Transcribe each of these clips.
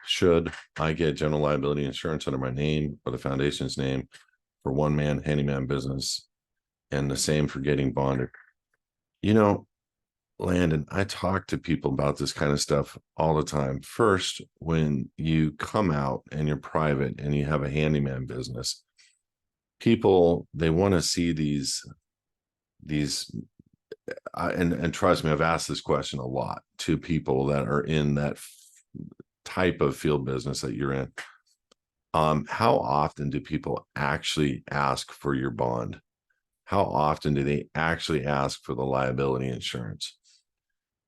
Should I get general liability insurance under my name or the foundation's name for one man handyman business, and the same for getting bonded? You know, Landon, I talk to people about this kind of stuff all the time. First, when you come out and you're private and you have a handyman business, people, they want to see these and trust me, I've asked this question a lot to people that are in that type of field business that you're in. How often do people actually ask for your bond? How often do they actually ask for the liability insurance?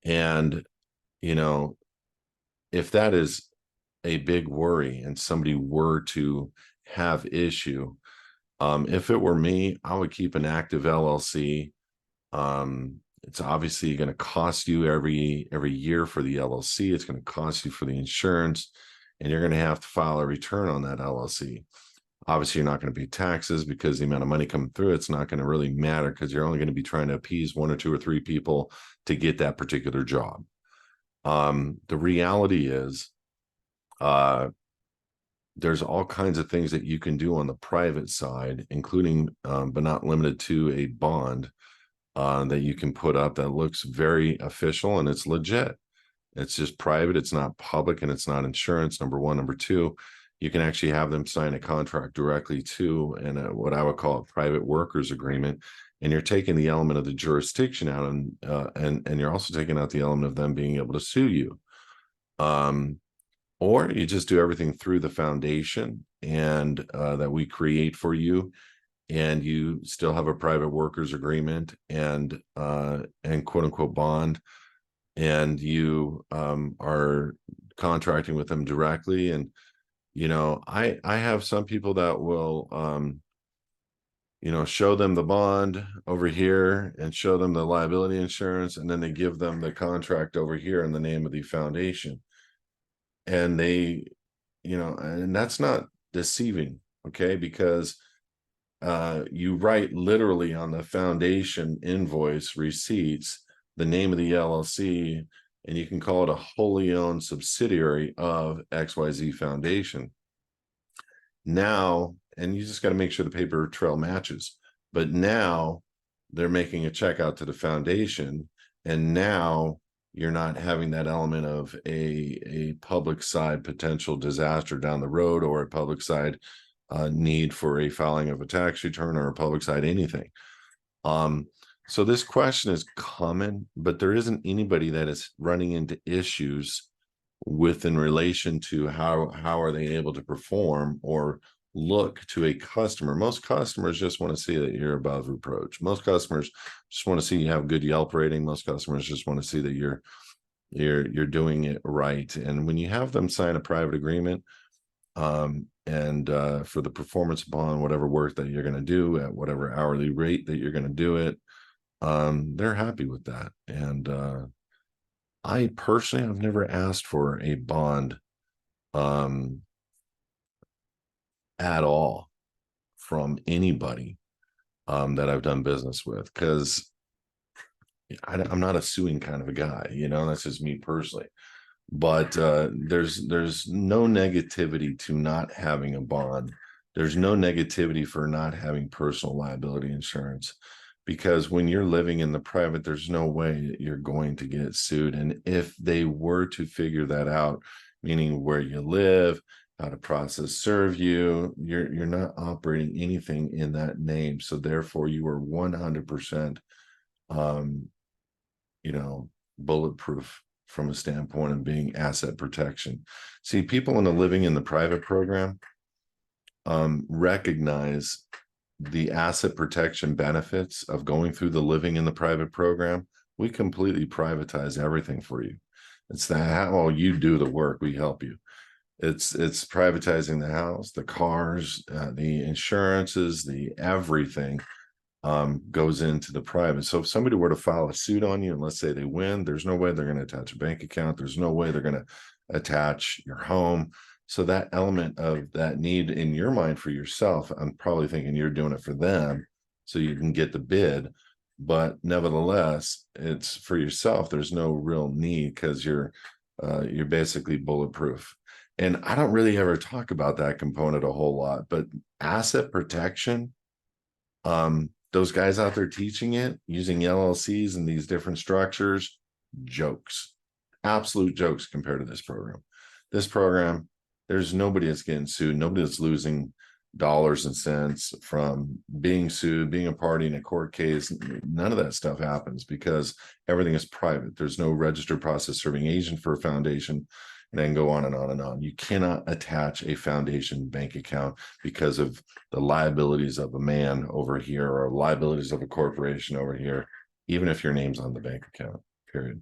And, you know, if that is a big worry and somebody were to have issue, if it were me, I would keep an active LLC. It's obviously going to cost you every year for the LLC. It's going to cost you for the insurance, and you're going to have to file a return on that LLC. Obviously, you're not going to pay taxes because the amount of money coming through, it's not going to really matter because you're only going to be trying to appease one or two or three people to get that particular job. The reality is, there's all kinds of things that you can do on the private side, including, but not limited to, a bond that you can put up that looks very official and it's legit. It's just private. It's not public and it's not insurance. Number one. Number two, you can actually have them sign a contract directly to, and what I would call a private workers agreement. And you're taking the element of the jurisdiction out, and you're also taking out the element of them being able to sue you. Or you just do everything through the foundation and that we create for you, and you still have a private workers agreement and quote unquote bond, and you are contracting with them directly. And I have some people that will show them the bond over here and show them the liability insurance, and then they give them the contract over here in the name of the foundation, and and that's not deceiving, okay? Because you write literally on the foundation invoice receipts the name of the LLC, and you can call it a wholly owned subsidiary of XYZ Foundation. Now, and you just got to make sure the paper trail matches, but now they're making a check out to the foundation, and now you're not having that element of a public side potential disaster down the road, or a public side need for a filing of a tax return, or a public side anything. So this question is common, but there isn't anybody that is running into issues within relation to how are they able to perform or look to a customer. Most customers just want to see that you're above reproach. Most customers just want to see you have good Yelp rating. Most customers just want to see that you're doing it right. And when you have them sign a private agreement, and for the performance bond, whatever work that you're going to do at whatever hourly rate that you're going to do it, they're happy with that. And I personally have never asked for a bond at all from anybody that I've done business with, because I'm not a suing kind of a guy, that's just me personally. But there's no negativity to not having a bond. There's no negativity for not having personal liability insurance, because when you're living in the private, there's no way that you're going to get sued. And if they were to figure that out, meaning where you live, how to process serve you, you're not operating anything in that name. So therefore you are 100% bulletproof from a standpoint of being asset protection. See, people in the living in the private program recognize the asset protection benefits of going through the living in the private program. We completely privatize everything for you. It's that, well, you do the work, we help you. It's privatizing the house, the cars, the insurances, the everything goes into the private. So if somebody were to file a suit on you, and let's say they win, there's no way they're going to attach a bank account. There's no way they're going to attach your home. So that element of that need in your mind for yourself, I'm probably thinking you're doing it for them so you can get the bid. But nevertheless, it's for yourself. There's no real need, because you're you're basically bulletproof. And I don't really ever talk about that component a whole lot, but asset protection, those guys out there teaching it using LLCs and these different structures, jokes, absolute jokes compared to this program. This program, there's nobody that's getting sued, nobody that's losing dollars and cents from being sued, being a party in a court case. None of that stuff happens because everything is private. There's no registered process serving agent for a foundation, and then go on and on and on. You cannot attach a foundation bank account because of the liabilities of a man over here or liabilities of a corporation over here, even if your name's on the bank account, period.